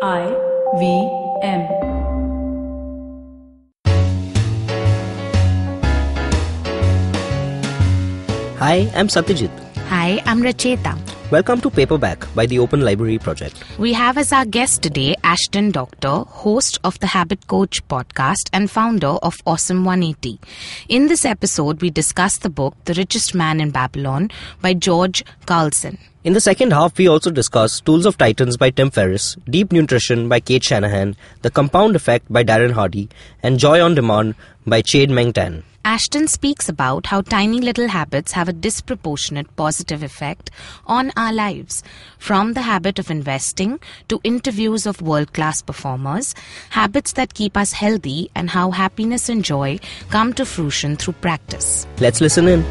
IVM. Hi, I'm Satyajit. Hi, I'm Racheta. Welcome to Paperback by the Open Library Project. We have as our guest today Ashdin Doctor, host of the Habit Coach podcast and founder of Awesome 180. In this episode, we discuss the book The Richest Man in Babylon by George Carlson. In the second half, we also discuss Tools of Titans by Tim Ferris, Deep Nutrition by Kate Shanahan, The Compound Effect by Darren Hardy, and Joy on Demand by Chade Meng Tan. Ashdin speaks about how tiny little habits have a disproportionate positive effect on our lives. From the habit of investing to interviews of world-class performers, habits that keep us healthy and how happiness and joy come to fruition through practice. Let's listen in.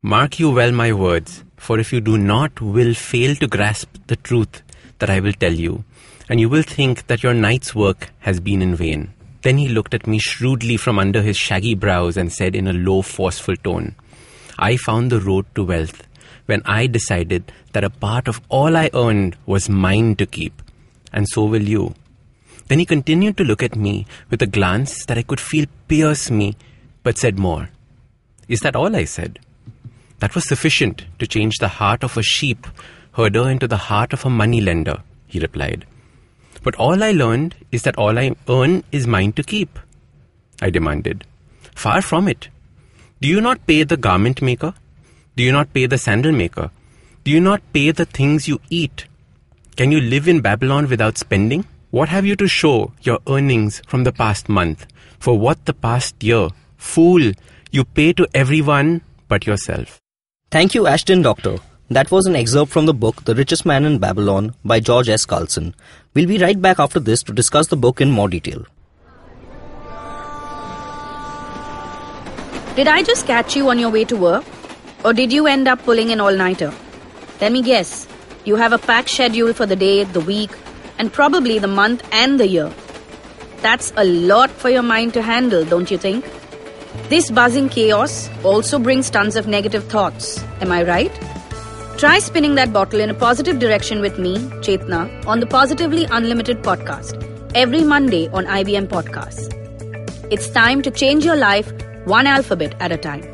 Mark you well my words, for if you do not, will fail to grasp the truth that I will tell you, and you will think that your night's work has been in vain. Then he looked at me shrewdly from under his shaggy brows and said in a low, forceful tone, I found the road to wealth when I decided that a part of all I earned was mine to keep, and so will you. Then he continued to look at me with a glance that I could feel pierce me, but said more. Is that all? I said. That was sufficient to change the heart of a sheep herder into the heart of a moneylender, he replied. But all I learned is that all I earn is mine to keep, I demanded. Far from it. Do you not pay the garment maker? Do you not pay the sandal maker? Do you not pay the things you eat? Can you live in Babylon without spending? What have you to show your earnings from the past month? For what the past year? Fool, you pay to everyone but yourself. Thank you, Ashdin Doctor. That was an excerpt from the book The Richest Man in Babylon by George S. Carlson. We'll be right back after this to discuss the book in more detail. Did I just catch you on your way to work? Or did you end up pulling an all-nighter? Let me guess. You have a packed schedule for the day, the week, and probably the month and the year. That's a lot for your mind to handle, don't you think? This buzzing chaos also brings tons of negative thoughts. Am I right? Try spinning that bottle in a positive direction with me, Chetna, on the Positively Unlimited podcast, every Monday on IBM Podcasts. It's time to change your life one alphabet at a time.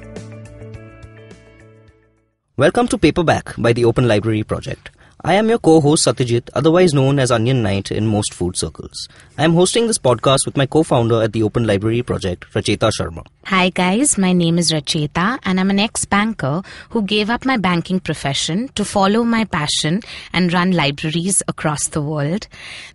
Welcome to Paperback by the Open Library Project. I am your co-host Satyajit, otherwise known as Onion Knight in most food circles. I am hosting this podcast with my co-founder at the Open Library Project, Racheta Sharma. Hi guys, my name is Racheta and I'm an ex-banker who gave up my banking profession to follow my passion and run libraries across the world.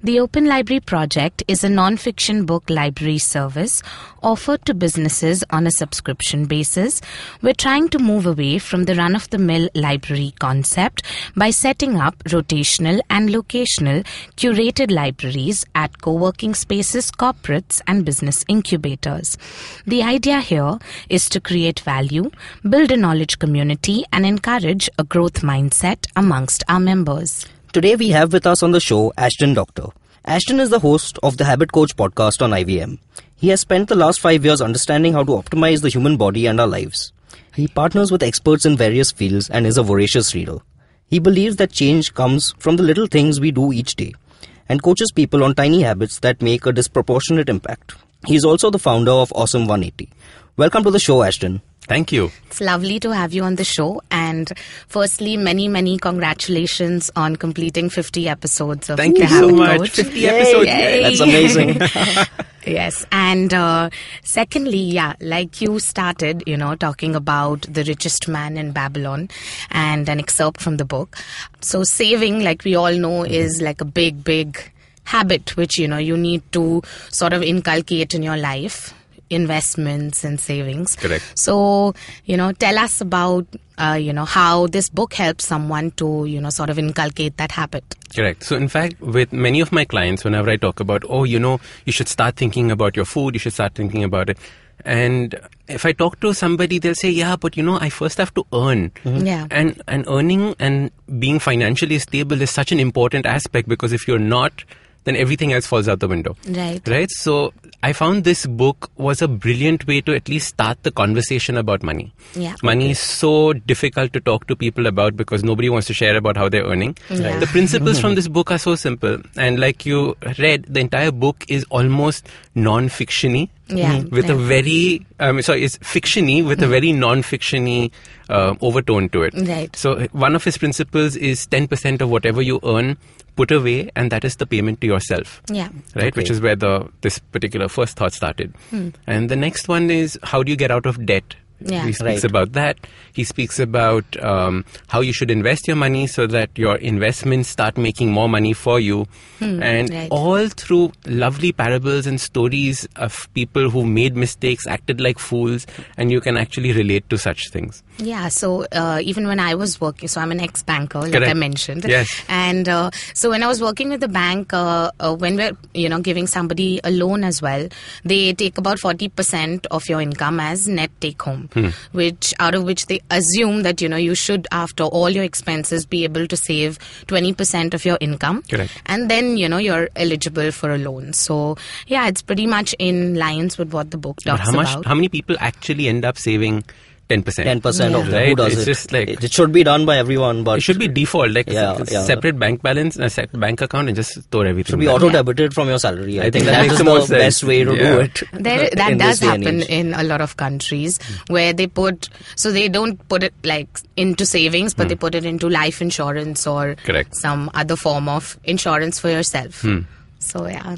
The Open Library Project is a non-fiction book library service offered to businesses on a subscription basis. We're trying to move away from the run-of-the-mill library concept by setting up rotational and locational curated libraries at co-working spaces, corporates and business incubators. The idea here is to create value, build a knowledge community and encourage a growth mindset amongst our members. Today we have with us on the show Ashdin Doctor. Ashdin is the host of the Habit Coach podcast on IVM. He has spent the last 5 years understanding how to optimize the human body and our lives. He partners with experts in various fields and is a voracious reader. He believes that change comes from the little things we do each day and coaches people on tiny habits that make a disproportionate impact. He is also the founder of Awesome 180. Welcome to the show, Ashdin. Thank you. It's lovely to have you on the show. And firstly, many congratulations on completing 50 episodes of Thank you so much. 50 episodes. Yay. That's amazing. Yes. And secondly, like you started, talking about the richest man in Babylon and an excerpt from the book. So saving, like we all know, is like a big habit, which, you need to sort of inculcate in your life. Investments and savings. Correct. So, tell us about, how this book helps someone to, sort of inculcate that habit. Correct. So, in fact, with many of my clients, whenever I talk about, you should start thinking about your food, you should start thinking about it. And if I talk to somebody, they'll say, but I first have to earn. Mm-hmm. Yeah. And earning and being financially stable is such an important aspect because if you're not, then everything else falls out the window. Right. Right? So I found this book was a brilliant way to at least start the conversation about money. Yeah. Money is so difficult to talk to people about because nobody wants to share about how they're earning. Yeah. The principles from this book are so simple. And like you read, the entire book is almost non-fiction-y. Yeah. With a very, it's fiction-y with a very non-fiction-y overtone to it. Right. So one of his principles is 10% of whatever you earn, put away, and that is the payment to yourself. Yeah. Right, Okay. which is where this particular first thought started. And the next one is, how do you get out of debt? Yeah. He speaks Right. about that. He speaks about how you should invest your money so that your investments start making more money for you. And right. all through lovely parables and stories of people who made mistakes, acted like fools, and you can actually relate to such things. Yeah, so even when I was working, so I'm an ex-banker, like Correct. I mentioned. Yes. And so when I was working with the bank, when we're, giving somebody a loan as well, they take about 40% of your income as net take home, out of which they assume that, you should, after all your expenses, be able to save 20% of your income. Correct. And then, you're eligible for a loan. So, yeah, it's pretty much in lines with what the book But talks about. how many people actually end up saving 10%? 10% of Yeah. them. Right? Who does It's it? just like- it should be done by everyone, but It should be default, like Yeah, a yeah. separate bank balance, a separate bank account, and just store everything. should be there. auto debited from your salary. I think that that makes is the the most sense. best way to Yeah. do it. That in does this day and happen age. in a lot of countries where they so they don't put it like into savings, but they put it into life insurance or Correct. some other form of insurance for yourself. So yeah.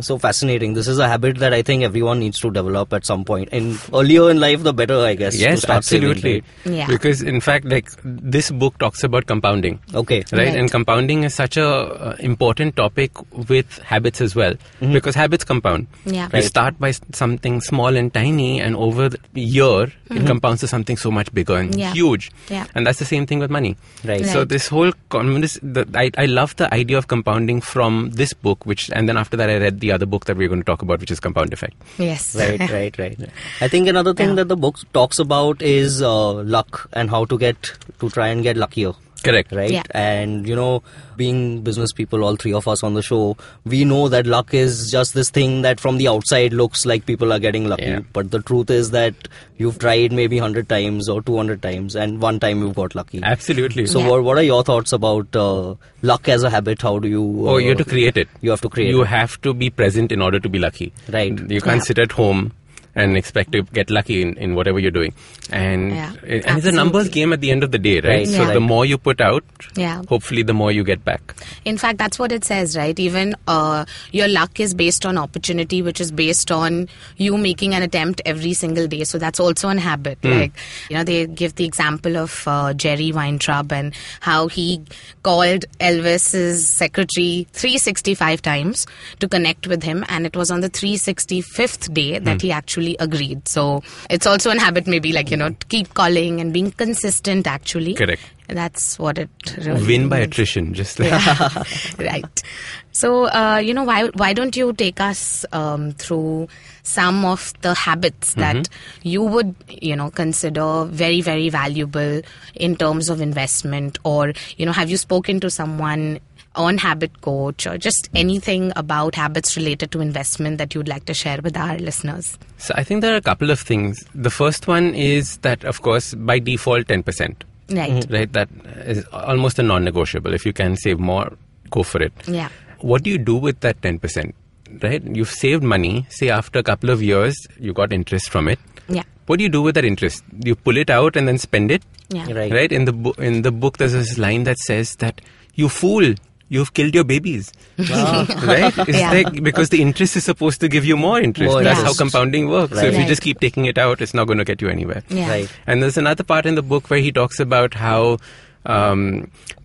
So fascinating. This is a habit that I think everyone needs to develop at some point. And earlier in life, the better, I guess. to Yes, start saving, absolutely. right? Yeah. Because in fact, like this book talks about compounding. Okay. Right? Right. And compounding is such a important topic with habits as well, because habits compound. Yeah. You start by something small and tiny, and over the year it compounds to something so much bigger and Yeah. huge. Yeah. And that's the same thing with money. Right. So Right. this whole I love the idea of compounding from this book, and then after that I read the other book that we're going to talk about, which is Compound Effect. Yes. Right. I think another thing Yeah. that the book talks about is luck and how to try and get luckier. Correct. Right? Yeah. And, being business people, all three of us on the show, we know that luck is just this thing that from the outside looks like people are getting lucky. Yeah. But the truth is that you've tried maybe 100 times or 200 times and one time you got lucky. Absolutely. So Yeah. what are your thoughts about luck as a habit? How do you... You have to create it. You have to create You it. have to be present in order to be lucky. Right. You can't Yeah. sit at home and expect to get lucky in whatever you're doing. And, Yeah, and it's a numbers absolutely. game at the end of the day, right? Right, So yeah. the more you put out, Yeah. hopefully the more you get back. In fact, that's what it says, right? Even your luck is based on opportunity, which is based on you making an attempt every single day. So that's also an habit. Like, they give the example of Jerry Weintraub and how he called Elvis's secretary 365 times to connect with him. And it was on the 365th day that he actually agreed. So it's also an habit, maybe like, to keep calling and being consistent, actually. Correct. That's what it really Win by means. attrition, just like Yeah. Right. So, why don't you take us through some of the habits that you would, consider very, very valuable in terms of investment, or, have you spoken to someone on Habit Coach, or just anything about habits related to investment that you'd like to share with our listeners? So I think there are a couple of things. The first one is that, of course, by default, 10%. Right. Right? That is almost a non-negotiable. If you can save more, go for it. Yeah. What do you do with that 10%? Right? You've saved money. Say after a couple of years, you got interest from it. Yeah. What do you do with that interest? You pull it out and then spend it. Yeah. Right. Right? In the book, there's this line that says that you fool. You've killed your babies. Right? It's Yeah. like, because the interest is supposed to give you more interest. More That's interest. how compounding works. So Right. if you Right. just keep taking it out, it's not going to get you anywhere. Yeah. Right. And there's another part in the book where he talks about how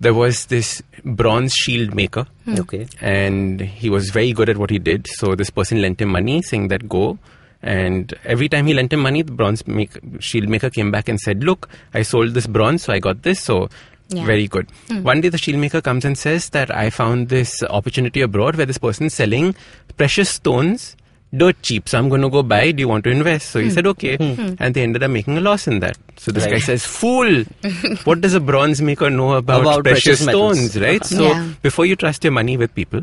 there was this bronze shield maker. Okay. And he was very good at what he did. So this person lent him money, saying that go. And every time he lent him money, the shield maker came back and said, look, I sold this bronze, so I got this. So Yeah. very good. One day the shield maker comes and says that I found this opportunity abroad where this person is selling precious stones dirt cheap. So I'm going to go buy. Do you want to invest? So he said, okay. And they ended up making a loss in that. So this Right. guy says, fool, what does a bronze maker know about precious precious metals? stones, right? So Yeah. before you trust your money with people,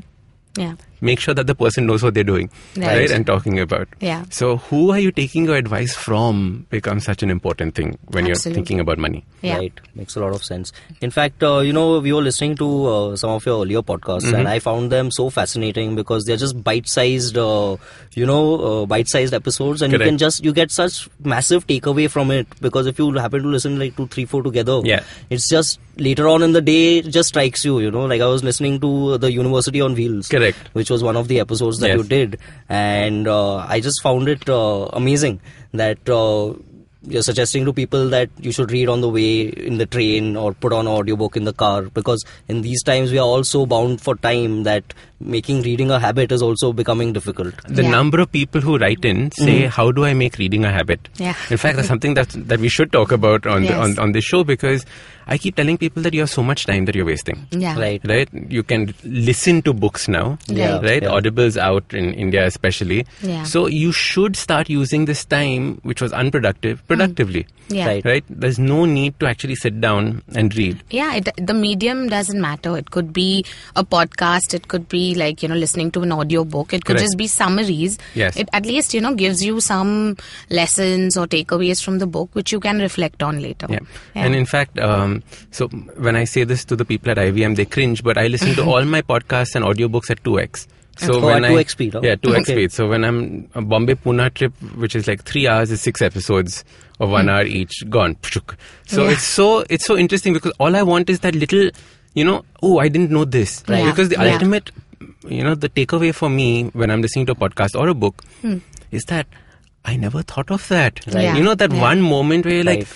Yeah. make sure that the person knows what they're doing, right? And talking about. Yeah. So who are you taking your advice from becomes such an important thing when Absolutely. you're thinking about money. Yeah. Right. Makes a lot of sense. In fact, we were listening to some of your earlier podcasts and I found them so fascinating because they're just bite-sized, bite-sized episodes, and you get such massive takeaway from it, because if you happen to listen like 2, 3, 4 together, it's just later on in the day it just strikes you, like I was listening to the University on Wheels, which was one of the episodes that you did, and I just found it amazing that you're suggesting to people that you should read on the way in the train or put on an audiobook in the car, because in these times we are all so bound for time that making reading a habit is also becoming difficult. The number of people who write in say, how do I make reading a habit? Yeah. In fact, that's something that we should talk about on on this show, because I keep telling people that you have so much time that you're wasting. Yeah. Right. You can listen to books now. Right. Yeah. Audible's out in India especially. Yeah. So you should start using this time, which was unproductive, productively. Yeah. Right. There's no need to actually sit down and read. Yeah, the medium doesn't matter. It could be a podcast. It could be like, listening to an audiobook. It could just be summaries. Yes. It at least, gives you some lessons or takeaways from the book, which you can reflect on later. Yeah. And in fact, so when I say this to the people at IVM, they cringe, but I listen to all my podcasts and audiobooks at 2x. So when at 2x speed, huh? Yeah, 2x speed. So when I'm a Bombay-Pune trip, which is like 3 hours, is 6 episodes of 1 hour each, gone. So it's so interesting, because all I want is that little, I didn't know this. Right. Because the ultimate, the takeaway for me when I'm listening to a podcast or a book is that I never thought of that. Right. That one moment where you're like,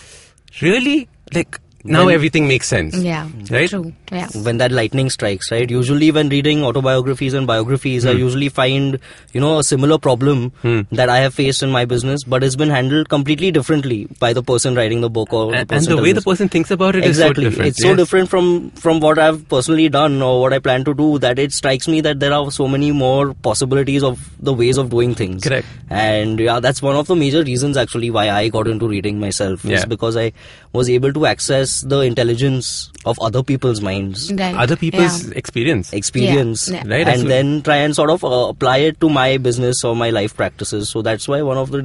really? Like, now everything makes sense. Yeah. Right? True. Yeah. When that lightning strikes, right? Usually when reading autobiographies and biographies, I usually find, a similar problem that I have faced in my business, but it's been handled completely differently by the person writing the book or the person. And the way the person thinks about it is so different. It's so different from what I've personally done or what I plan to do, that it strikes me that there are so many more possibilities of the ways of doing things. Correct. And that's one of the major reasons actually why I got into reading myself, is because I was able to access the intelligence of other people's minds, Right. Other people's experience. Yeah. Right? And then try and sort of apply it to my business or my life practices. So that's why one of the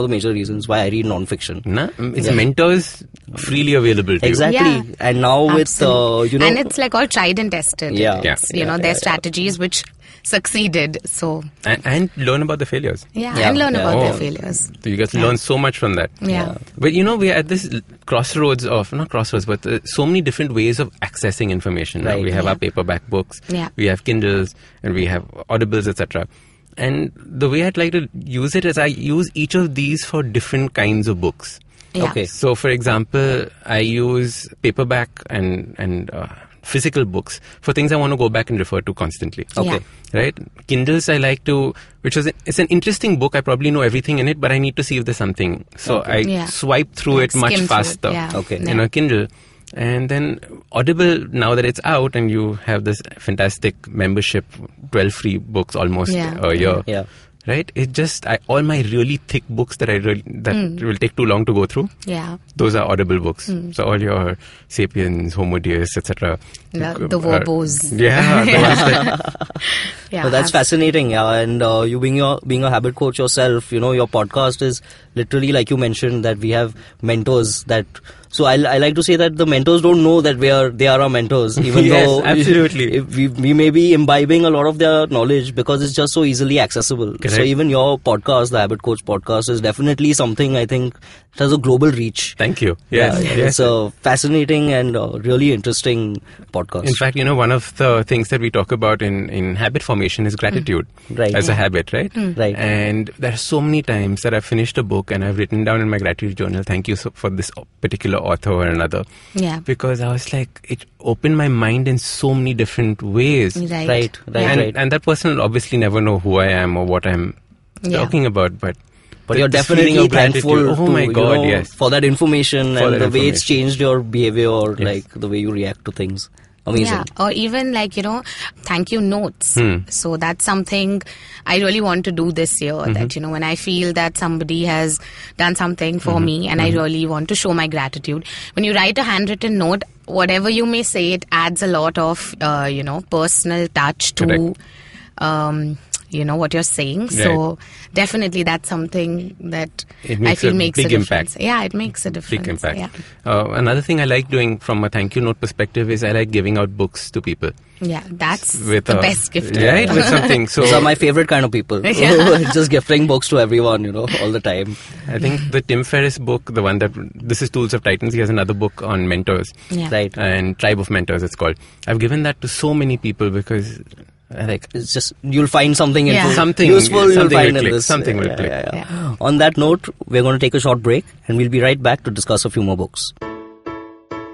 major reasons why I read non-fiction. It's mentors freely available to Exactly. Yeah. And now Absolutely. and it's like all tried and tested. Yeah. It's, their strategies which succeeded. So and learn about the failures. and learn about their failures. So you guys learn so much from that. Yeah. But we are at this crossroads of, not crossroads, but so many different ways of accessing information. Now we have our paperback books, we have Kindles, and we have Audibles, etc. And the way I'd like to use it is I use each of these for different kinds of books. Yeah. Okay. So, for example, I use paperback and physical books for things I want to go back and refer to constantly. Okay. Right? Kindles I like to, it's an interesting book. I probably know everything in it, but I need to see if there's something. So I swipe through it much Skim faster through it. in a Kindle. And then Audible, now that it's out and you have this fantastic membership, 12 free books almost a year. Yeah. Right? It just, all my really thick books that will take too long to go through. Yeah. Those are Audible books. So all your Sapiens, Homo Deus, etc. The Verbos. So that's fascinating. Yeah. And you being a habit coach yourself, your podcast is literally, like you mentioned, that we have mentors that. So I like to say that the mentors don't know that they are our mentors, even though absolutely. we may be imbibing a lot of their knowledge because it's just so easily accessible. Correct. So even your podcast, the Habit Coach podcast, is definitely something I think that has a global reach. Thank you. Yes. It's a fascinating and really interesting podcast. In fact, one of the things that we talk about in habit formation is gratitude as a habit, right? Right. And there are so many times that I've finished a book and I've written down in my gratitude journal, thank you for this particular author or another. Yeah. Because I was like, it opened my mind in so many different ways. Right. And that person will obviously never know who I am or what I'm talking about, but you're definitely thankful for that information and the way it's changed your behavior or like the way you react to things. Amazing. Yeah, or even thank you notes. So that's something I really want to do this year. That, when I feel that somebody has done something for me and I really want to show my gratitude. When you write a handwritten note, whatever you may say, it adds a lot of, personal touch to what you're saying. So definitely that's something that I feel makes a big difference. Impact. Yeah, it makes a difference. Big impact. Yeah. Another thing I like doing from a thank you note perspective is I like giving out books to people. Yeah, that's the best gift. Right, with something. So those are my favorite kind of people. Just gifting books to everyone, all the time. I think the Tim Ferris book, the one that, this is Tools of Titans, he has another book on mentors. Yeah. Right. And Tribe of Mentors, it's called. I've given that to so many people because it's just, you'll find something something useful you'll find will in click. this. Something will click. Yeah. On that note, we're going to take a short break and we'll be right back to discuss a few more books.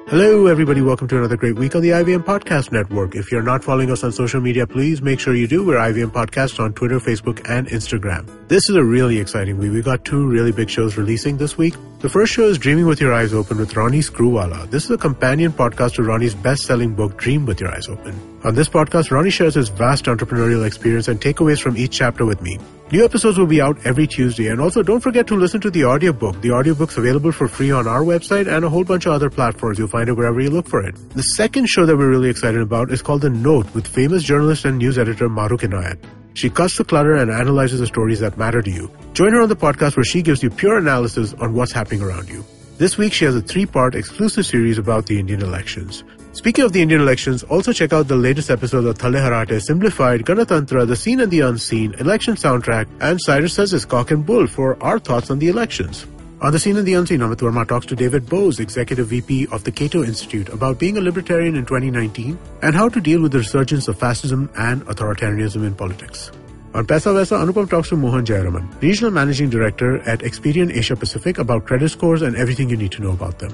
Hello, everybody. Welcome to another great week on the IVM Podcast Network. If you're not following us on social media, please make sure you do. We're IVM Podcast on Twitter, Facebook, and Instagram. This is a really exciting week. We've got 2 really big shows releasing this week. The first show is Dreaming with Your Eyes Open with Ronnie Screwwala. This is a companion podcast to Ronnie's best-selling book, Dream with Your Eyes Open. On this podcast, Ronnie shares his vast entrepreneurial experience and takeaways from each chapter with me. New episodes will be out every Tuesday. And also, don't forget to listen to the audiobook. The audiobook's available for free on our website and a whole bunch of other platforms. You'll find it wherever you look for it. The second show that we're really excited about is called The Note with famous journalist and news editor Maruk Inayat. She cuts the clutter and analyzes the stories that matter to you. Join her on the podcast where she gives you pure analysis on what's happening around you. This week, she has a 3-part exclusive series about the Indian elections. Speaking of the Indian elections, also check out the latest episode of Thale Harate, Simplified, Ganatantra, The Seen and the Unseen, Election Soundtrack, and Cyrus Says It's Cock and Bull for our thoughts on the elections. On The Seen and the Unseen, Amit Verma talks to David Bose, Executive VP of the Cato Institute, about being a libertarian in 2019 and how to deal with the resurgence of fascism and authoritarianism in politics. On Paisa Vaisa, Anupam talks to Mohan Jayaraman, Regional Managing Director at Experian Asia Pacific, about credit scores and everything you need to know about them.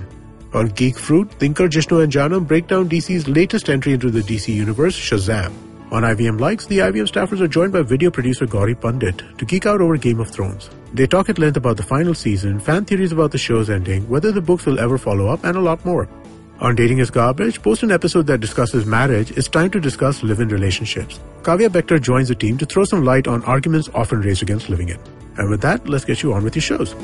On Geek Fruit, Tinker, Jishnu and Janam break down DC's latest entry into the DC universe, Shazam. On IVM Likes, the IVM staffers are joined by video producer Gauri Pandit to geek out over Game of Thrones. They talk at length about the final season, fan theories about the show's ending, whether the books will ever follow up, and a lot more. On Dating is Garbage, post an episode that discusses marriage, it's time to discuss live-in relationships. Kavya Bector joins the team to throw some light on arguments often raised against living in. And with that, let's get you on with your shows.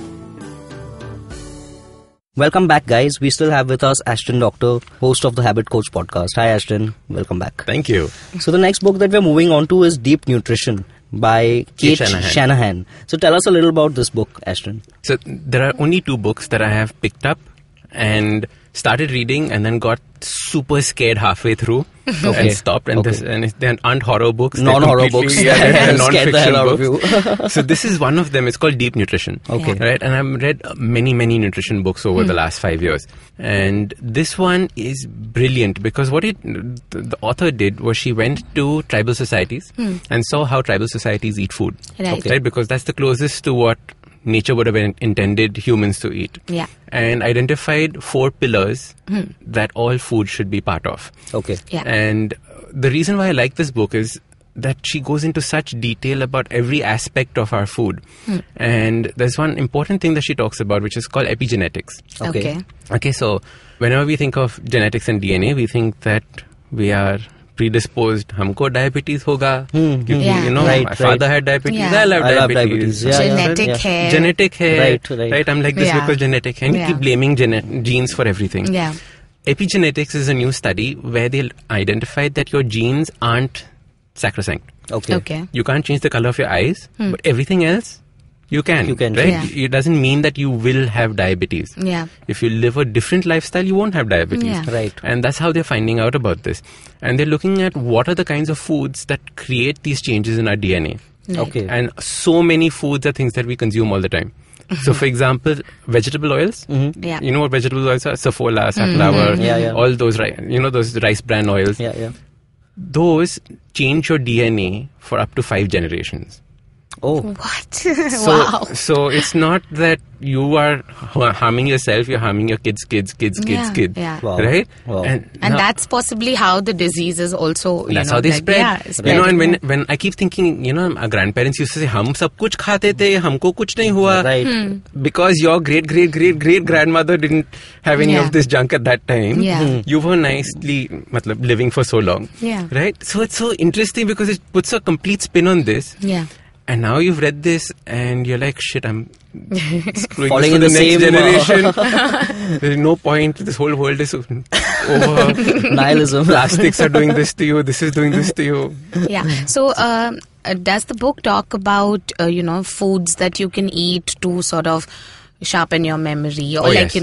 Welcome back, guys. We still have with us Ashdin Doctor, host of the Habit Coach podcast. Hi, Ashdin. Welcome back. Thank you. So the next book that we're moving on to is Deep Nutrition by Kate Shanahan. So tell us a little about this book, Ashdin. So there are only 2 books that I have picked up and started reading and then got super scared halfway through and stopped. And they aren't horror books. Non-horror books. They're non-fiction books. So this is one of them. It's called Deep Nutrition. Okay. Right? And I've read many nutrition books over the last 5 years. And this one is brilliant because what the author did was she went to tribal societies and saw how tribal societies eat food. Right. Because that's the closest to what nature would have intended humans to eat. Yeah. And identified 4 pillars that all food should be part of. Okay. Yeah. And the reason why I like this book is that she goes into such detail about every aspect of our food. And there's one important thing that she talks about, which is called epigenetics. Okay, so whenever we think of genetics and DNA, we think that we are predisposed, हमको diabetes होगा, क्योंकि my father had diabetes, I love diabetes. Genetic hair. Right. I'm like this because genetic hair. And you keep blaming genes for everything. Yeah. Epigenetics is a new study where they identified that your genes aren't sacrosanct. Okay. You can't change the color of your eyes, but everything else you can. Right? Yeah. It doesn't mean that you will have diabetes. Yeah. If you live a different lifestyle, you won't have diabetes. Yeah. Right. And that's how they're finding out about this. And they're looking at what are the kinds of foods that create these changes in our DNA. Right. Okay. And so many foods are things that we consume all the time. So, for example, vegetable oils. Yeah. You know what vegetable oils are? Safflower, safflower, all those, those rice bran oils. Yeah. Those change your DNA for up to 5 generations. Oh. What? Wow. So it's not that you are harming yourself, you're harming your kids. Yeah. Wow. Right? Wow. And that's possibly how the disease is also, that's how they spread. Yeah, and when I keep thinking, our grandparents used to say, hum sab kuch khate the, humko kuch nahi hua. Right. Because your great grandmother didn't have any of this junk at that time. Yeah. You were nicely living for so long. Yeah. Right? So it's so interesting because it puts a complete spin on this. Yeah. And now you've read this and you're like, shit, I'm screwing Falling this in for the the next same, generation. There's no point. This whole world is over. Nihilism. Plastics are doing this to you. This is doing this to you. Yeah. So, does the book talk about, foods that you can eat to sort of sharpen your memory or yes.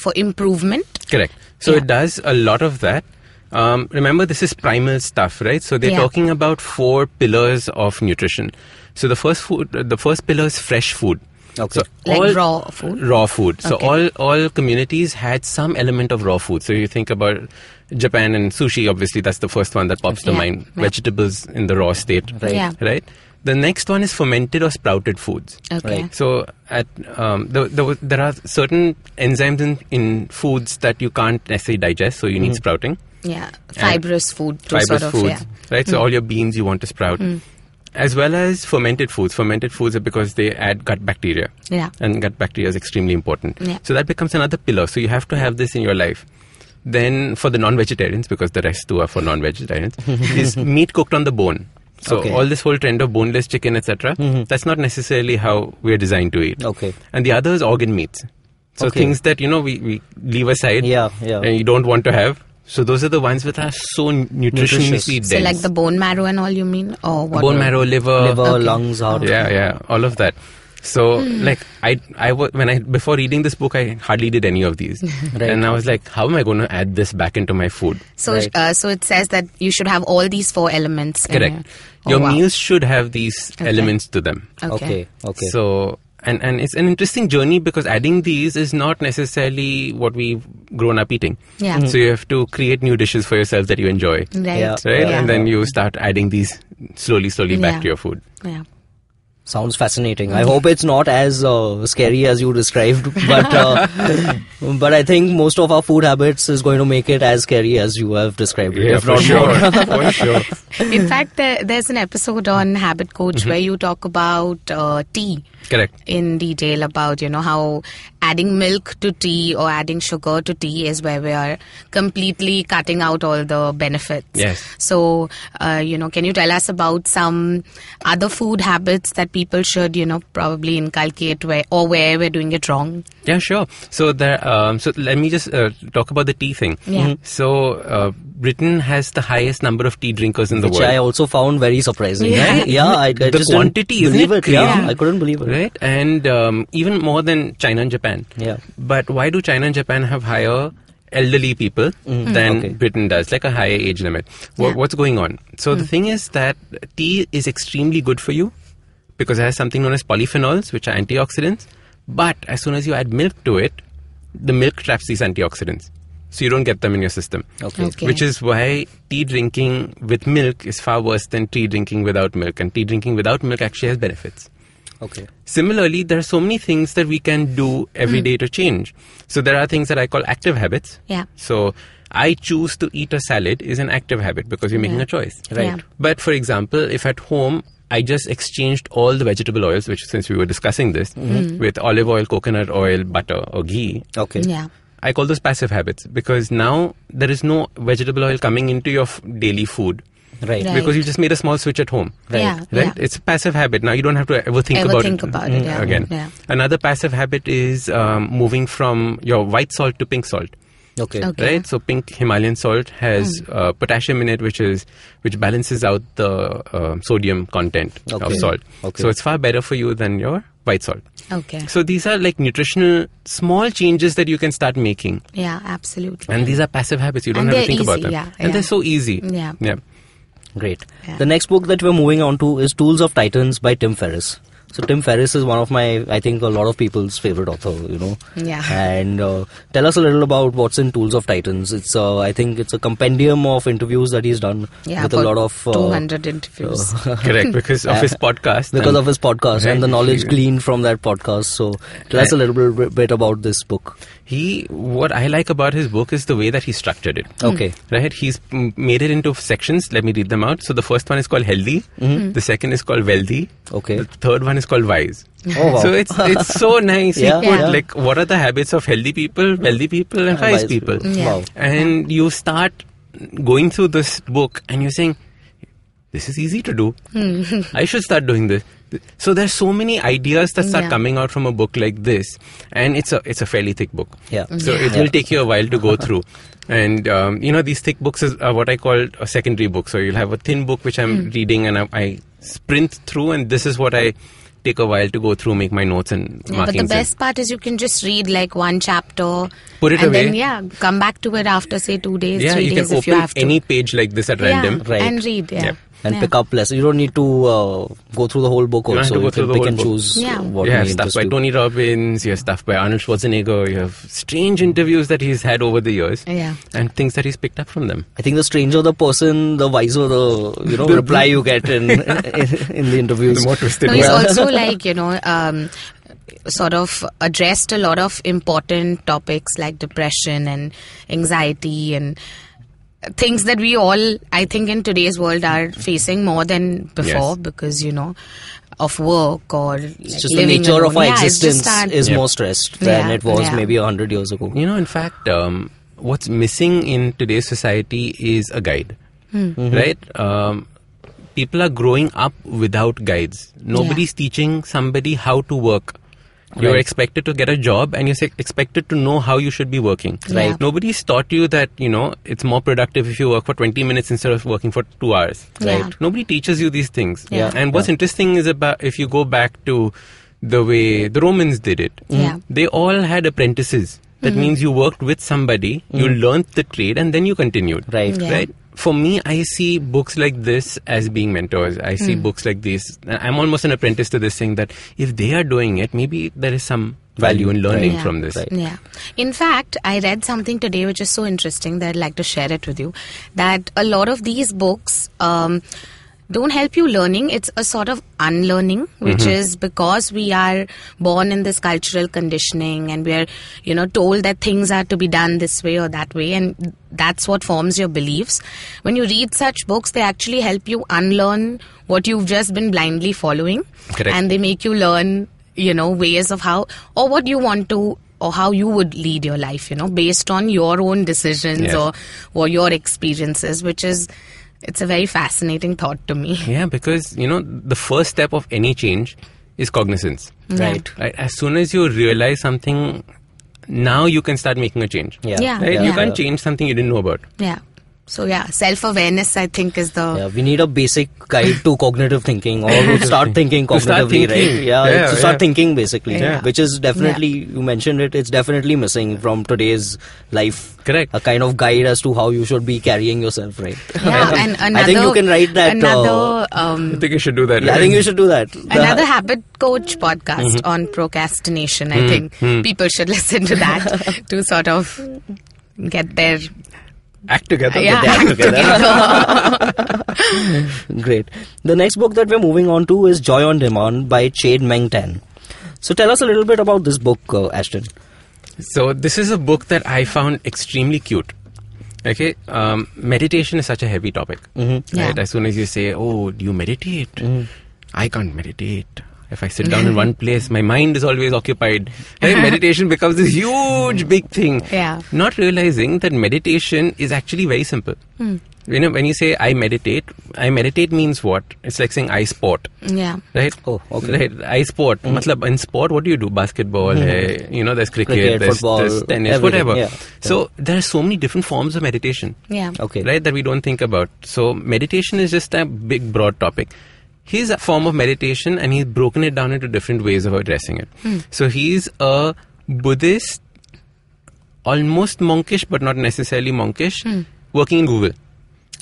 for improvement? Correct. So Yeah. it does a lot of that. Remember, this is primal stuff, right? So they're Yeah. talking about 4 pillars of nutrition. So the first pillar is fresh food. Okay. So Like raw food? Raw food. So Okay. all communities had some element of raw food. So you think about Japan and sushi, obviously that's the first one that pops to Yeah. mind. Yeah. Vegetables in the raw state. Right. Yeah. Right? The next one is fermented or sprouted foods. Okay. Right. So there are certain enzymes in foods that you can't necessarily digest, so you need sprouting. Yeah. Fibrous food to Fibrous sort of, foods, yeah. right? So all your beans you want to sprout. As well as fermented foods. Fermented foods are because they add gut bacteria. Yeah. And gut bacteria is extremely important. Yeah. So that becomes another pillar. So you have to have this in your life. Then for the non-vegetarians, because the rest too are for non-vegetarians, is meat cooked on the bone. So Okay. all this whole trend of boneless chicken, etc., that's not necessarily how we're designed to eat. Okay. And the other is organ meats. So Okay. things that, we leave aside Yeah. and you don't want to have. So those are the ones that are so nutritionally dense. So like the bone marrow and all, you mean? Or what? bone marrow, liver, Liver, lungs, heart. yeah, all of that. So, before reading this book, I hardly did any of these, Right. and I was like, how am I going to add this back into my food? So, Right. so it says that you should have all these 4 elements. in Correct. it. Your wow. meals should have these elements to them. Okay. So, and it's an interesting journey because adding these is not necessarily what we've grown up eating. Yeah. So you have to create new dishes for yourself that you enjoy, Right. Yeah. right? Yeah. And then you start adding these slowly back Yeah. to your food. Yeah. Sounds fascinating. I hope it's not as scary as you described, but I think most of our food habits is going to make it as scary as you have described it. Yeah, if for not sure. more. For sure. In fact, there's an episode on Habit Coach where you talk about tea Correct. in detail about, how adding milk to tea or adding sugar to tea is where we are completely cutting out all the benefits. Yes. So, can you tell us about some other food habits that people should, probably inculcate where we're doing it wrong? Yeah, sure. So so let me just talk about the tea thing. Yeah. So Britain has the highest number of tea drinkers in the Which world. I also found very surprising. Yeah. Right? Yeah, I The just quantity, didn't isn't believe it it. Yeah, crazy? I couldn't believe it. Right? And even more than China and Japan. Yeah. But why do China and Japan have higher elderly people than Okay. Britain does, like a higher age limit? Yeah. What's going on? So the thing is that tea is extremely good for you because it has something known as polyphenols, which are antioxidants. But as soon as you add milk to it, the milk traps these antioxidants. So you don't get them in your system. Okay. Okay. Which is why tea drinking with milk is far worse than tea drinking without milk. And tea drinking without milk actually has benefits. Okay. Similarly, there are so many things that we can do every day to change. So there are things that I call active habits. Yeah. So I choose to eat a salad is an active habit because you're making Yeah. a choice. Right. Yeah. But for example, if at home I just exchanged all the vegetable oils, which since we were discussing this, with olive oil, coconut oil, butter or ghee, Okay. Yeah. I call those passive habits because now there is no vegetable oil coming into your daily food. Right. Right. Because you just made a small switch at home. Right. Yeah. Right? Yeah. It's a passive habit. Now you don't have to ever think Ever about think it about it, yeah. again. Yeah. Another passive habit is moving from your white salt to pink salt. Okay. Okay. Right? So pink Himalayan salt has potassium in it, which balances out the sodium content of Okay. salt. Okay. So it's far better for you than your white salt. Okay. So these are like nutritional small changes that you can start making. Yeah, absolutely. And these are passive habits. You don't And have to they're think about easy, them. yeah, And yeah. they're so easy. Yeah. Yeah. Great. Yeah. The next book that we're moving on to is Tools of Titans by Tim Ferris. So Tim Ferris is one of I think a lot of people's favorite author, Yeah. And tell us a little about what's in Tools of Titans. It's I think it's a compendium of interviews that he's done Yeah, with a lot of 200 interviews. Correct. Because of his podcast. because of his podcast and the Right. knowledge gleaned from that podcast. So tell us a little bit about this book. What I like about his book is the way that he structured it. Okay. Right? He's made it into sections. Let me read them out. So the first one is called healthy. The second is called wealthy. Okay. The third one is called wise. Oh, wow. So it's so nice. Yeah, He put yeah. like what are the habits of healthy people, wealthy people, and wise people. Yeah. Wow. And you start going through this book and you're saying, this is easy to do. I should start doing this. So there's so many ideas that start coming out from a book like this, and it's a fairly thick book. Yeah. So it will take you a while to go through. And these thick books are what I call a secondary book. So you'll have a thin book which I'm reading, and I sprint through, and this is what I take a while to go through, make my notes and markings. But the best part is you can just read like one chapter, put it and away. Then come back to it after say 2 days, 3 you days can if you open have to. any page like this at random, Right. and read. And pick up lessons. You don't need to go through the whole book You don't have also. to go You through can the pick whole and book. choose what You may have stuff interest by you. Tony Robbins, you have stuff by Arnold Schwarzenegger, you have strange interviews that he's had over the years, and things that he's picked up from them. I think the stranger the person, the wiser the reply you get in the interviews. The more twisted No, he's one. also like, sort of addressed a lot of important topics like depression and anxiety and things that we all, I think, in today's world are facing more than before Yes. because, of work or It's just the living nature of alone. our It's just existence is more stressed than it was maybe 100 years ago. In fact, what's missing in today's society is a guide, right? People are growing up without guides. Nobody's teaching somebody how to work. You're expected to get a job and you're expected to know how you should be working. Right. Nobody's taught you that, it's more productive if you work for 20 minutes instead of working for 2 hours. Yeah. Nobody teaches you these things. Yeah. And what's interesting is about if you go back to the way the Romans did it, they all had apprentices. That means you worked with somebody, you learned the trade, and then you continued. Right. Yeah. Right? For me, I see books like this as being mentors. I see books like this. I'm almost an apprentice to this, saying that if they are doing it, maybe there is some value in learning from this. Right. Yeah. In fact, I read something today which is so interesting that I'd like to share it with you. That a lot of these books don't help you learning. It's a sort of unlearning, which is because we are born in this cultural conditioning and we are, told that things are to be done this way or that way. And that's what forms your beliefs. When you read such books, they actually help you unlearn what you've just been blindly following. Correct. And they make you learn, ways of how or what you want to or how you would lead your life, based on your own decisions or your experiences, which is, it's a very fascinating thought to me. Yeah, because, the first step of any change is cognizance. Right. As soon as you realize something, now you can start making a change. Yeah. Right? Yeah. You can't change something you didn't know about. Yeah. So self-awareness, I think, is the... We need a basic guide to cognitive thinking, or to start thinking To start cognitively, thinking. right? To start thinking, basically. Yeah. Which is definitely, you mentioned it, it's definitely missing from today's life. Correct. A kind of guide as to how you should be carrying yourself, right? Yeah, and another... I think you can write that... I think you should do that. I think you should do that. Another habit coach podcast on procrastination. I think people should listen to that to sort of get their... Act together. act together. Great. The next book that we're moving on to is Joy on Demand by Chade Meng Tan. So tell us a little bit about this book, Ashdin. So this is a book that I found extremely cute. Okay, meditation is such a heavy topic. Right? Yeah. As soon as you say, "Oh, do you meditate?" I can't meditate. If I sit down in one place, my mind is always occupied. Right? Meditation becomes this huge, big thing. Yeah. Not realizing that meditation is actually very simple. When you say I meditate means what? It's like saying I sport. Yeah. Right? Oh, okay. Right. I sport. Matlab, in sport, what do you do? Basketball, hai, there's cricket, there's football, tennis, everything, whatever. yeah. So there are so many different forms of meditation. Yeah. Okay. Right, that we don't think about. So meditation is just a big, broad topic. He's a form of meditation and he's broken it down into different ways of addressing it. So he's a Buddhist, almost monkish, but not necessarily monkish, working in Google.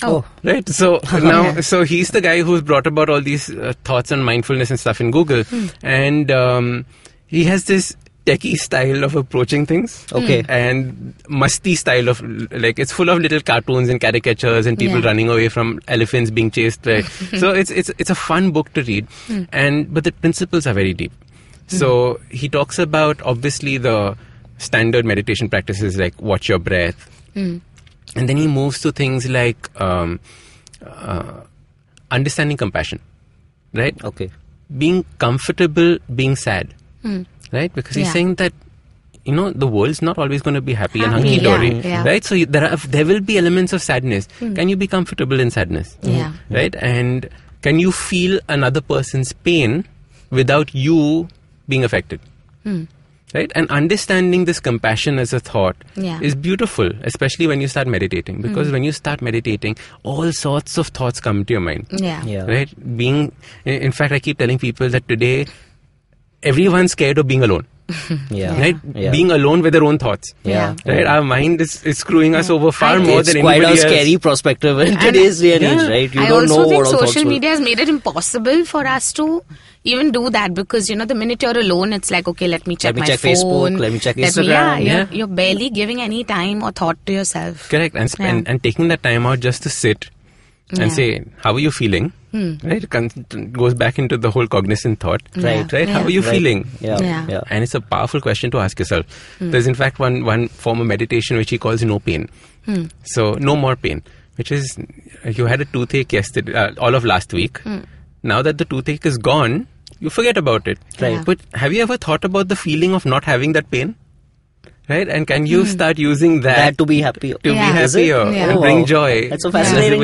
Oh. Right. So now, so he's the guy who's brought about all these thoughts on mindfulness and stuff in Google. And he has this techie style of approaching things. Okay. And musty style of, like, it's full of little cartoons and caricatures and people running away from elephants being chased. Right? So it's a fun book to read. But the principles are very deep. So he talks about, obviously, the standard meditation practices like watch your breath. And then he moves to things like understanding compassion, right? Okay. Being comfortable being sad, right? Because he's saying that the world's not always going to be happy and hunky-dory, right? So there will be elements of sadness. Can you be comfortable in sadness? Yeah. Right? And can you feel another person's pain without you being affected? Right? And understanding this compassion as a thought is beautiful, especially when you start meditating. Because when you start meditating, all sorts of thoughts come to your mind. Right? In fact, I keep telling people that today, everyone's scared of being alone. Right? Being alone with their own thoughts. Right? Our mind is screwing us over far more than anybody else. It's quite a scary perspective in today's day and age, right? I also think social media has made it impossible for us to even do that, because the minute you're alone, it's like, okay, let me check my phone, Facebook, let me check Instagram. You're barely giving any time or thought to yourself. Correct. And taking that time out just to sit and say, how are you feeling? Right? It goes back into the whole cognizant thought. Right? How are you feeling? And it's a powerful question to ask yourself. There's in fact one form of meditation which he calls no pain. So no more pain, which is, you had a toothache yesterday, all of last week. Now that the toothache is gone, you forget about it. Right. But have you ever thought about the feeling of not having that pain? Right? And can you start using that to be happier? To be happier and bring joy. That's a fascinating.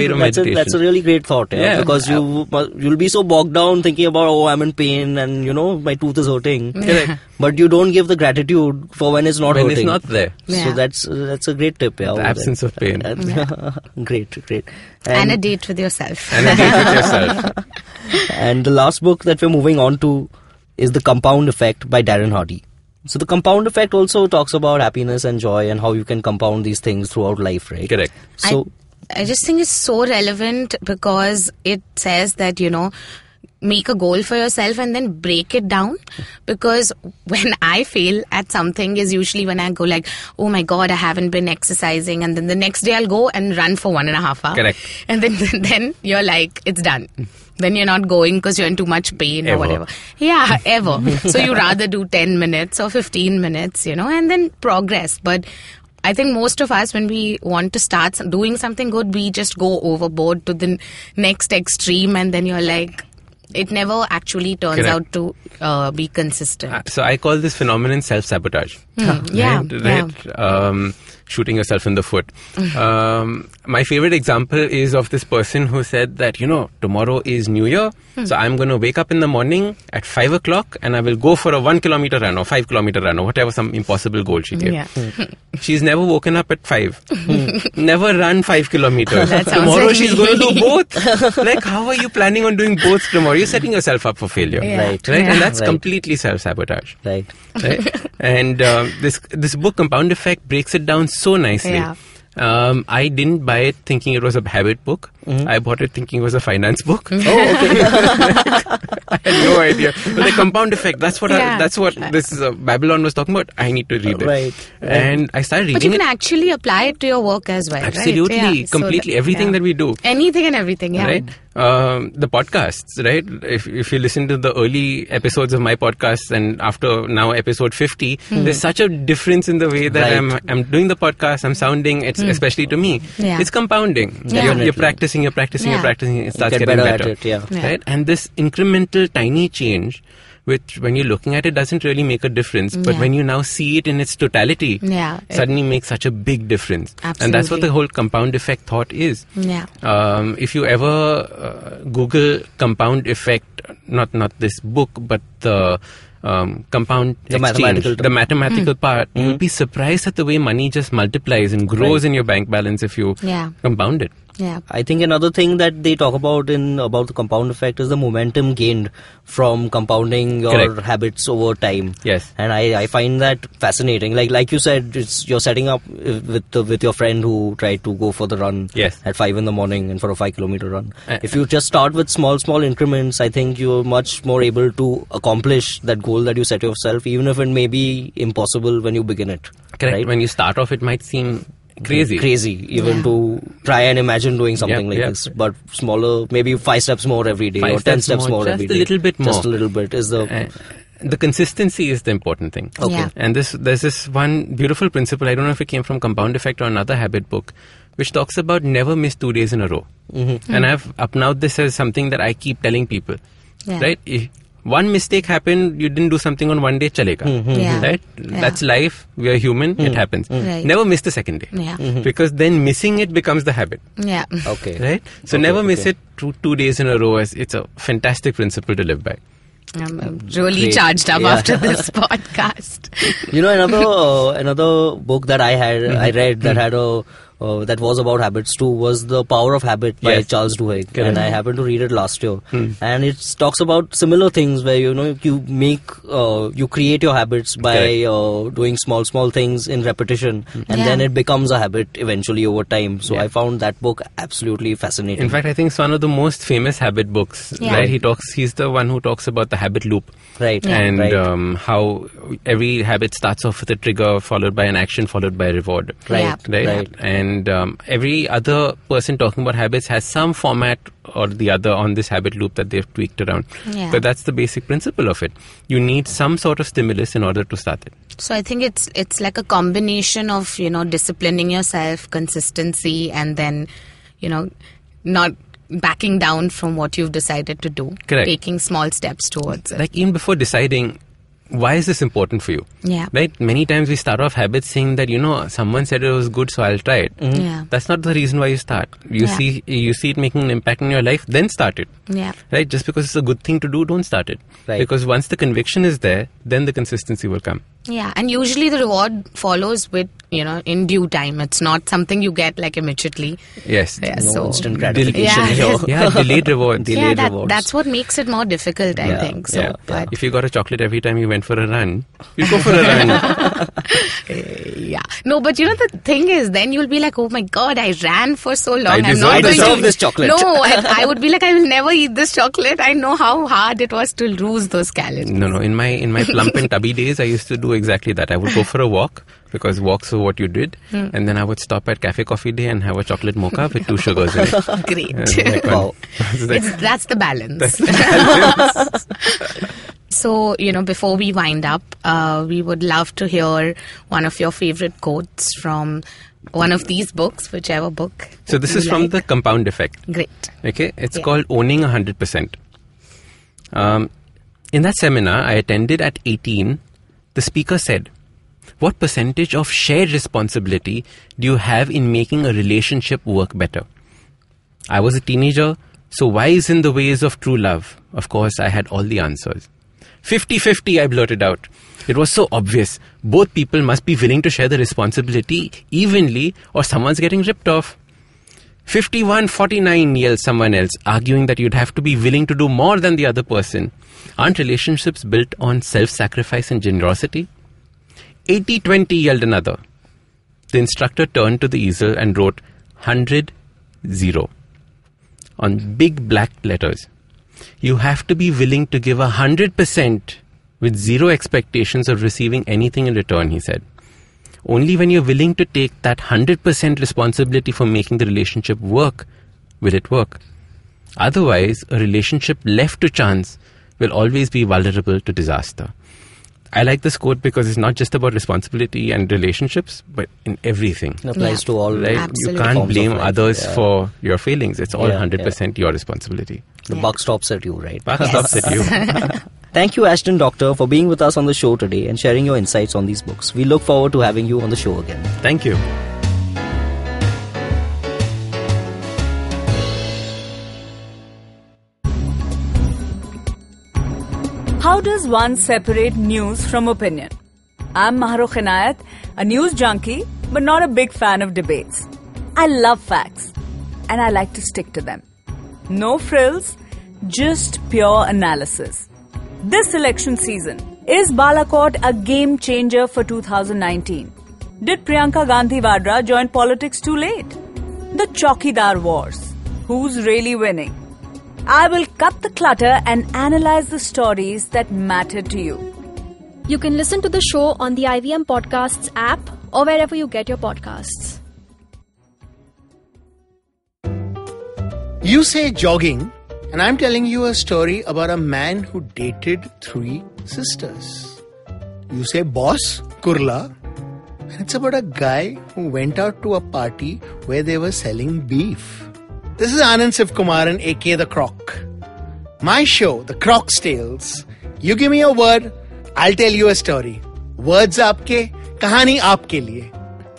That's a really great thought. Because you'll be so bogged down thinking about, I'm in pain and my tooth is hurting. But you don't give the gratitude for when it's not hurting. When it's not there. So that's a great tip. The absence of pain. Great. And a date with yourself. And the last book that we're moving on to is The Compound Effect by Darren Hardy. So the compound effect also talks about happiness and joy and how you can compound these things throughout life, right? Correct. So I just think it's so relevant because it says that, make a goal for yourself and then break it down. Because when I fail at something is usually when I go like, oh my God, I haven't been exercising. And then the next day I'll go and run for 1.5 hours. Correct. And then you're like, it's done. Then you're not going because you're in too much pain or whatever. Yeah, ever. So you rather do 10 minutes or 15 minutes, and then progress. But I think most of us, when we want to start doing something good, we just go overboard to the next extreme, and then you're like, it never actually turns out to be consistent. So I call this phenomenon self-sabotage. Shooting yourself in the foot. My favorite example is of this person who said that, tomorrow is New Year. So I'm going to wake up in the morning at 5 o'clock and I will go for a 1 kilometer run or 5 kilometer run or whatever, some impossible goal she gave. She's never woken up at 5. Never run 5 kilometers. Tomorrow she's going to do both. Like, how are you planning on doing both tomorrow? You're setting yourself up for failure. Right? And that's completely self-sabotage. Right. And this book, Compound Effect, breaks it down so nicely. I didn't buy it thinking it was a habit book. I bought it thinking it was a finance book. Oh, okay. I had no idea. But the compound effect, that's what this Babylon was talking about. I need to read it. Right. And I started reading it. But you can actually apply it to your work as well, Absolutely. Right? Completely. So everything that we do. Anything and everything, Right? The podcasts, right? If you listen to the early episodes of my podcasts and after now episode 50, there's such a difference in the way that I'm doing the podcast, I'm sounding, it's especially to me. It's compounding. You're practicing, it starts getting better. At it, Right? And this incremental tiny change, which when you're looking at it doesn't really make a difference, but when you now see it in its totality, suddenly makes such a big difference. Absolutely. And that's what the whole compound effect thought is. If you ever Google compound effect, not this book, but the compound exchange, the mathematical part, you'll be surprised at the way money just multiplies and grows in your bank balance if you compound it. I think another thing that they talk about about the compound effect is the momentum gained from compounding your habits over time. Yes. And I find that fascinating. Like you said, you're setting up with your friend who tried to go for the run at 5 in the morning and for a 5 kilometer run. If you just start with small increments, I think you're much more able to accomplish that goal that you set yourself, even if it may be impossible when you begin it. Correct. Right? When you start off, it might seem crazy even to try and imagine doing something like this, but smaller, maybe 5 steps more every day or 10 steps more every day. Just a little bit more. Just a little bit is the consistency is the important thing. And there's this one beautiful principle, I don't know if it came from Compound Effect or another habit book, which talks about never miss 2 days in a row. And I've upnowed this as something that I keep telling people, right? One mistake happened, you didn't do something on one day, chalega. Right? That's life. We are human. It happens. Right. Never miss the second day. Yeah. Because then missing it becomes the habit. Yeah. Okay. Right? So never miss it 2 days in a row. It's a fantastic principle to live by. I'm really Great. charged up after this podcast. You know, another book that I read that had that was about habits too was The Power of Habit by Charles Duhigg. Correct. And I happened to read it last year. And it talks about similar things where, you create your habits by doing small things in repetition, and then it becomes a habit eventually over time. So I found that book absolutely fascinating. In fact, I think it's one of the most famous habit books. Right? He's the one who talks about the habit loop. Right. And how every habit starts off with a trigger followed by an action followed by a reward. Right. Right. And every other person talking about habits has some format or the other on this habit loop that they've tweaked around. Yeah. But that's the basic principle of it. You need some sort of stimulus in order to start it. So I think it's like a combination of, disciplining yourself, consistency, and then, not backing down from what you've decided to do. Correct. Taking small steps towards it. Like even before deciding, why is this important for you? Yeah. Right? Many times we start off habits saying that, someone said it was good, so I'll try it. Yeah. That's not the reason why you start. You see it making an impact in your life, then start it. Yeah. Right? Just because it's a good thing to do, don't start it. Right. Because once the conviction is there, then the consistency will come. Yeah, and usually the reward follows with, in due time. It's not something you get like immediately. Yes. Yeah, No so instant gratification Yeah. here. Yeah, delayed rewards. Delayed rewards. That's what makes it more difficult, I think. So, yeah. but If you got a chocolate every time you went for a run, you go for a run. yeah. No, but the thing is, then you'll be like, oh my God, I ran for so long. I I'm not deserve going to this chocolate. No, I would be like, I will never eat this chocolate. I know how hard it was to lose those calories. No. In my plump and tubby days, I used to do exactly that. I would go for a walk, because walks are what you did, and then I would stop at Cafe Coffee Day and have a chocolate mocha with 2 sugars in it. Great. Wow. That's the balance. So, before we wind up, we would love to hear one of your favorite quotes from one of these books, whichever book. So this you is from like. The Compound Effect. Great. Okay, it's called Owning 100%. In that seminar I attended at 18, the speaker said, "What percentage of shared responsibility do you have in making a relationship work better?" I was a teenager, so wise in the ways of true love. Of course, I had all the answers. 50-50, I blurted out. It was so obvious. Both people must be willing to share the responsibility evenly, or someone's getting ripped off. 51-49, yelled someone else, arguing that you'd have to be willing to do more than the other person. Aren't relationships built on self-sacrifice and generosity? 80-20, yelled another. The instructor turned to the easel and wrote 100-0 on big black letters. You have to be willing to give 100% with zero expectations of receiving anything in return, he said. Only when you're willing to take that 100% responsibility for making the relationship work, will it work. Otherwise, a relationship left to chance will always be vulnerable to disaster. I like this quote because it's not just about responsibility and relationships, but in everything. It applies to all. Right? Absolutely. You can't forms of blame life. others for your failings. It's all Yeah, 100% your responsibility. The buck stops at you, right? Buck stops at you. Thank you, Ashdin Doctor, for being with us on the show today and sharing your insights on these books. We look forward to having you on the show again. Thank you. How does one separate news from opinion? I'm Mahrukh Inayat, a news junkie, but not a big fan of debates. I love facts, and I like to stick to them. No frills, just pure analysis. This election season, is Balakot a game changer for 2019? Did Priyanka Gandhi Vadra join politics too late? The Chowkidar Wars. Who's really winning? I will cut the clutter and analyze the stories that matter to you. You can listen to the show on the IVM Podcasts app or wherever you get your podcasts. You say jogging, and I'm telling you a story about a man who dated 3 sisters. You say boss, Kurla, and it's about a guy who went out to a party where they were selling beef. This is Anand Sivkumaran, aka The Croc. My show, The Croc's Tales, You give me a word, I'll tell you a story. Words aapke, kahani aapke liye.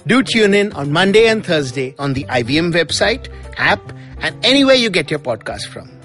Do tune in on Monday and Thursday on the IVM website, app, and anywhere you get your podcast from.